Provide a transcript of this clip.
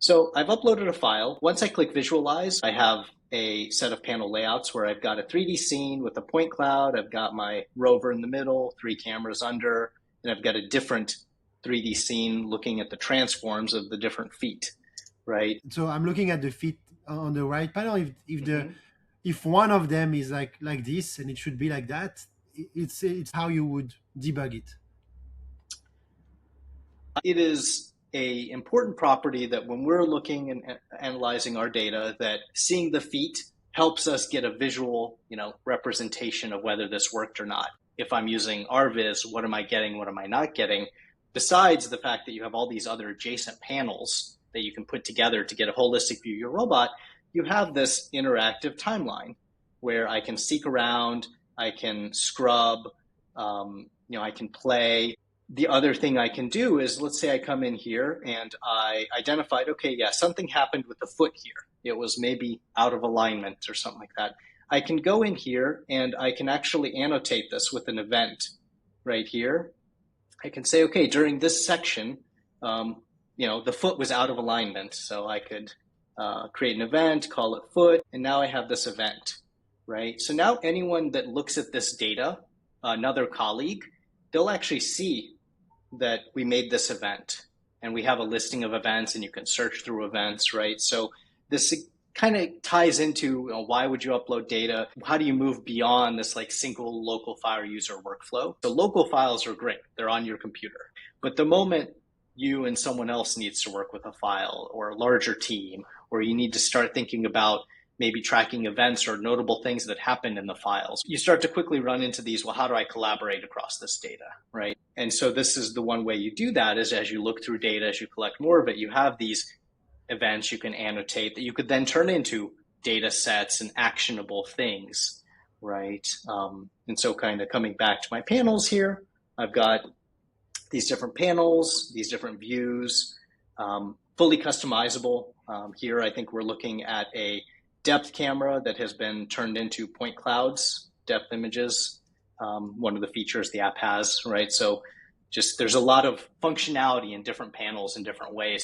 So I've uploaded a file. Once I click visualize, I have a set of panel layouts where I've got a 3D scene with a point cloud. I've got my rover in the middle, 3 cameras under, and I've got a different 3D scene looking at the transforms of the different feet, right? So I'm looking at the feet on the right panel. If one of them is like this and it should be like that, it's how you would debug it. It is a important property that when we're looking and analyzing our data, that seeing the feet helps us get a visual, representation of whether this worked or not. If I'm using Rviz, what am I getting? What am I not getting? Besides the fact that you have all these other adjacent panels that you can put together to get a holistic view of your robot, you have this interactive timeline where I can seek around, I can scrub, I can play. The other thing I can do is, let's say I come in here and I identified, okay, yeah, something happened with the foot here. It was maybe out of alignment or something like that. I can go in here and I can actually annotate this with an event right here. I can say, okay, during this section, the foot was out of alignment. So I could create an event, call it foot, and now I have this event, right? So now anyone that looks at this data, another colleague, they'll actually see that we made this event and we have a listing of events and you can search through events, right? So this kind of ties into why would you upload data? How do you move beyond this single local file user workflow? So local files are great. They're on your computer. But the moment you and someone else needs to work with a file or a larger team, or you need to start thinking about maybe tracking events or notable things that happen in the files, you start to quickly run into these, well, how do I collaborate across this data, right? And so this is the one way you do that is as you look through data, as you collect more of it, you have these events you can annotate that you could then turn into data sets and actionable things, right? And so kind of coming back to my panels here, I've got these different panels, these different views, fully customizable. Here, I think we're looking at a depth camera that has been turned into point clouds, depth images. One of the features the app has, right? So just there's a lot of functionality in different panels in different ways.